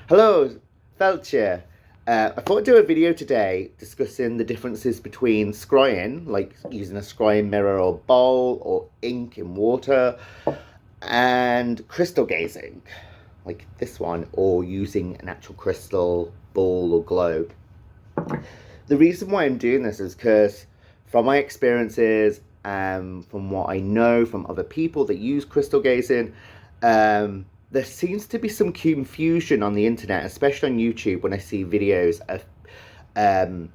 Hello, Felcher. I thought I'd do a video today discussing the differences between scrying, like using a scrying mirror or bowl or ink in water, and crystal gazing, like this one, or using an actual crystal ball or globe. The reason why I'm doing this is because, from my experiences, from what I know from other people that use crystal gazing, there seems to be some confusion on the internet, especially on YouTube, when I see videos of um,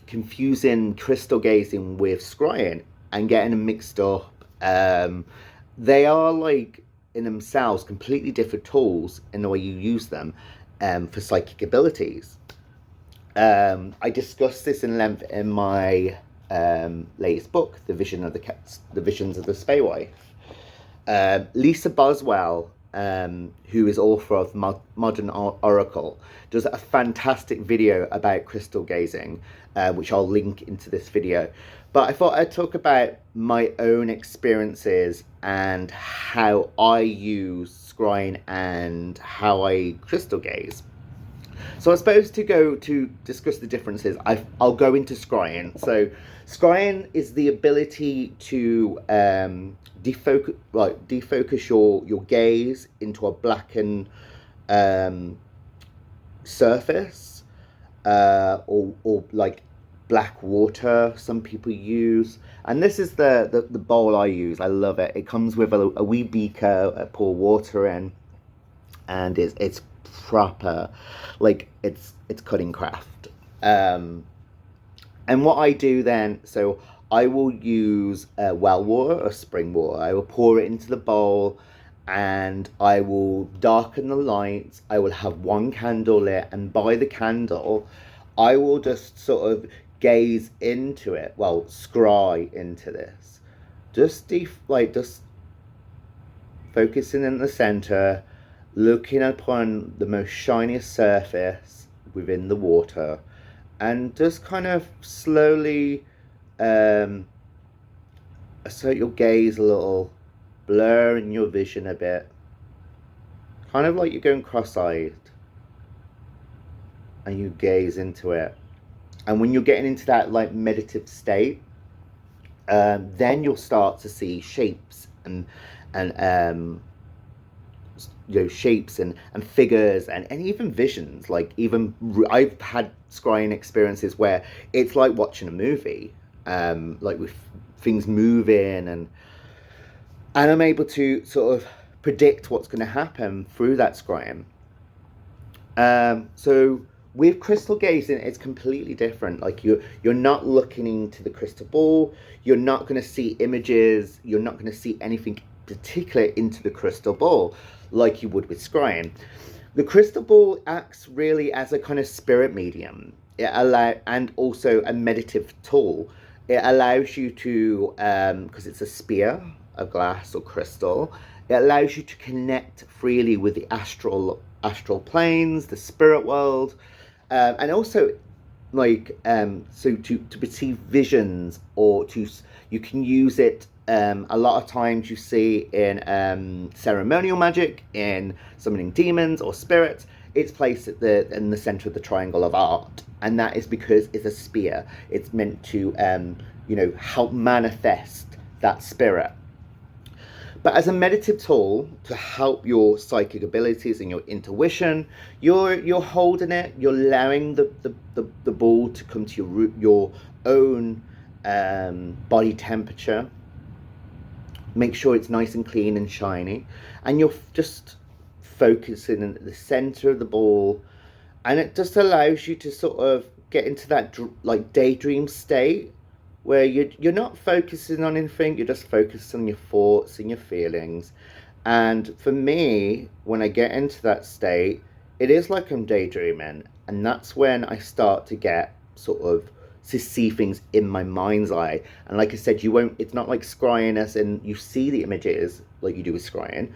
confusing crystal gazing with scrying and getting them mixed up. They are like in themselves completely different tools in the way you use them for psychic abilities. I discussed this in length in my latest book, The Visions of the Spey Wife. Lisa Boswell, who is author of Modern Oracle, does a fantastic video about crystal gazing, which I'll link into this video. But I thought I'd talk about my own experiences and how I use scrying and how I crystal gaze. So I suppose to go to discuss the differences, I'll go into scrying. So scrying is the ability to defocus your gaze into a blackened um, surface, or like black water. Some people use, and this is the bowl I use. I love it. It comes with a wee beaker. I pour water in, and it's proper, like it's cutting craft. And what I do then, so I will use well water or spring water. I will pour it into the bowl, and I will darken the lights. I will have one candle lit, and by the candle I will just sort of gaze into it, well, scry into this, just focusing in the center, looking upon the most shiniest surface within the water, and just kind of slowly um, assert your gaze a little, blurring your vision a bit, kind of like you're going cross-eyed, and you gaze into it. And when you're getting into that like meditative state, then you'll start to see shapes and shapes and figures and even visions. Like even I've had scrying experiences where it's like watching a movie, like with things moving, and I'm able to sort of predict what's going to happen through that scrying. So with crystal gazing, it's completely different. Like you're not looking into the crystal ball. You're not going to see images. You're not going to see anything particular into the crystal ball like you would with scrying. The crystal ball acts really as a kind of spirit medium. And also a meditative tool. It allows you to, because it's a sphere of glass or crystal, it allows you to connect freely with the astral planes, the spirit world, and also so to perceive visions, or to you can use it. A lot of times you see in ceremonial magic, in summoning demons or spirits, it's placed at in the center of the triangle of art, and that is because it's a sphere. It's meant to help manifest that spirit. But as a meditative tool to help your psychic abilities and your intuition, you're holding it. You're allowing the ball to come to your own body temperature. Make sure it's nice and clean and shiny, and you're just focusing at the center of the ball, and it just allows you to sort of get into that like daydream state where you're not focusing on anything. You're just focused on your thoughts and your feelings. And for me, when I get into that state, it is like I'm daydreaming, and that's when I start to get sort of to see things in my mind's eye. And like I said, you won't. It's not like scrying as in you see the images like you do with scrying.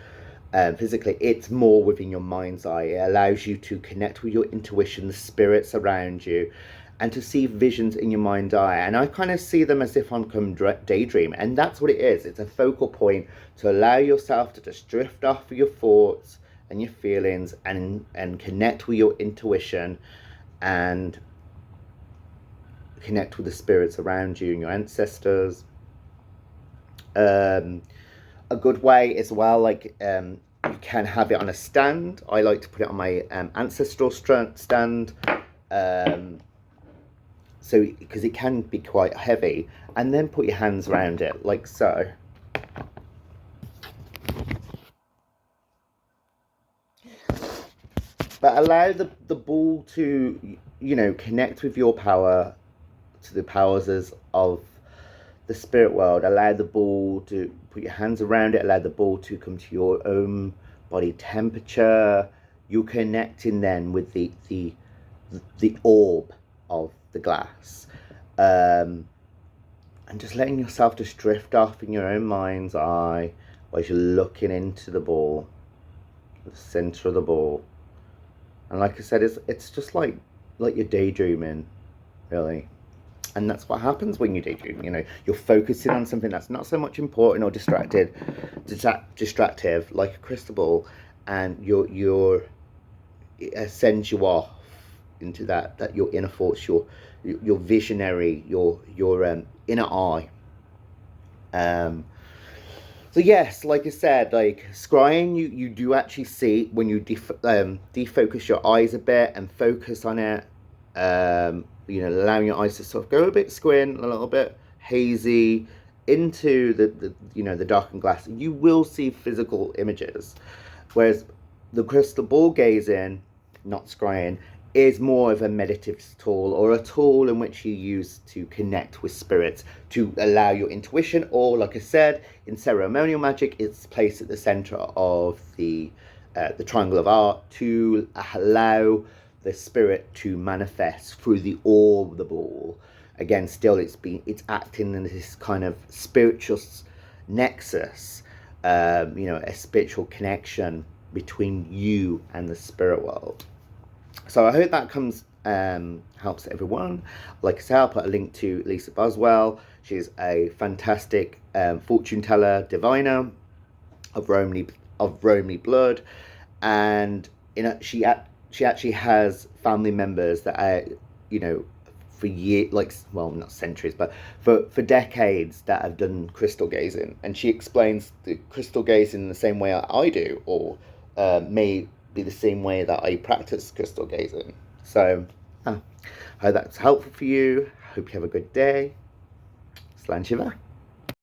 Physically, it's more within your mind's eye. It allows you to connect with your intuition, the spirits around you, and to see visions in your mind's eye. And I kind of see them as if I'm come daydream, and that's what it is. It's a focal point to allow yourself to just drift off of your thoughts and your feelings, and connect with your intuition, and connect with the spirits around you and your ancestors. A good way as well, like you can have it on a stand. I like to put it on my ancestral stand, so because it can be quite heavy, and then put your hands around it like so. But allow the ball to, connect with your power, to the powers of the spirit world. Allow the ball to put your hands around it. Allow the ball to come to your own body temperature. You're connecting then with the orb of the glass, and just letting yourself just drift off in your own mind's eye as you're looking into the ball, the center of the ball. And like I said, it's just like you're daydreaming, really. And that's what happens when you daydream. You're focusing on something that's not so much important or distractive, like a crystal ball, and it sends you off into that your inner thoughts, your visionary, your inner eye. So yes, like I said, like scrying, you do actually see when you defocus your eyes a bit and focus on it. Allowing your eyes to sort of go a bit squint, a little bit hazy into the darkened glass. You will see physical images, whereas the crystal ball gazing, not scrying, is more of a meditative tool, or a tool in which you use to connect with spirits, to allow your intuition, or like I said, in ceremonial magic, it's placed at the center of the triangle of art to allow the spirit to manifest through the orb of the ball. Again, still it's acting in this kind of spiritual nexus, a spiritual connection between you and the spirit world. So I hope that helps everyone. Like I said, I'll put a link to Lisa Boswell. She's a fantastic fortune teller, diviner of Romany blood, and she actually has family members that are, for years, not centuries, but for decades, that have done crystal gazing. And she explains the crystal gazing in the same way I do, or may be the same way that I practice crystal gazing. So I hope that's helpful for you. Hope you have a good day. Slan Shiva.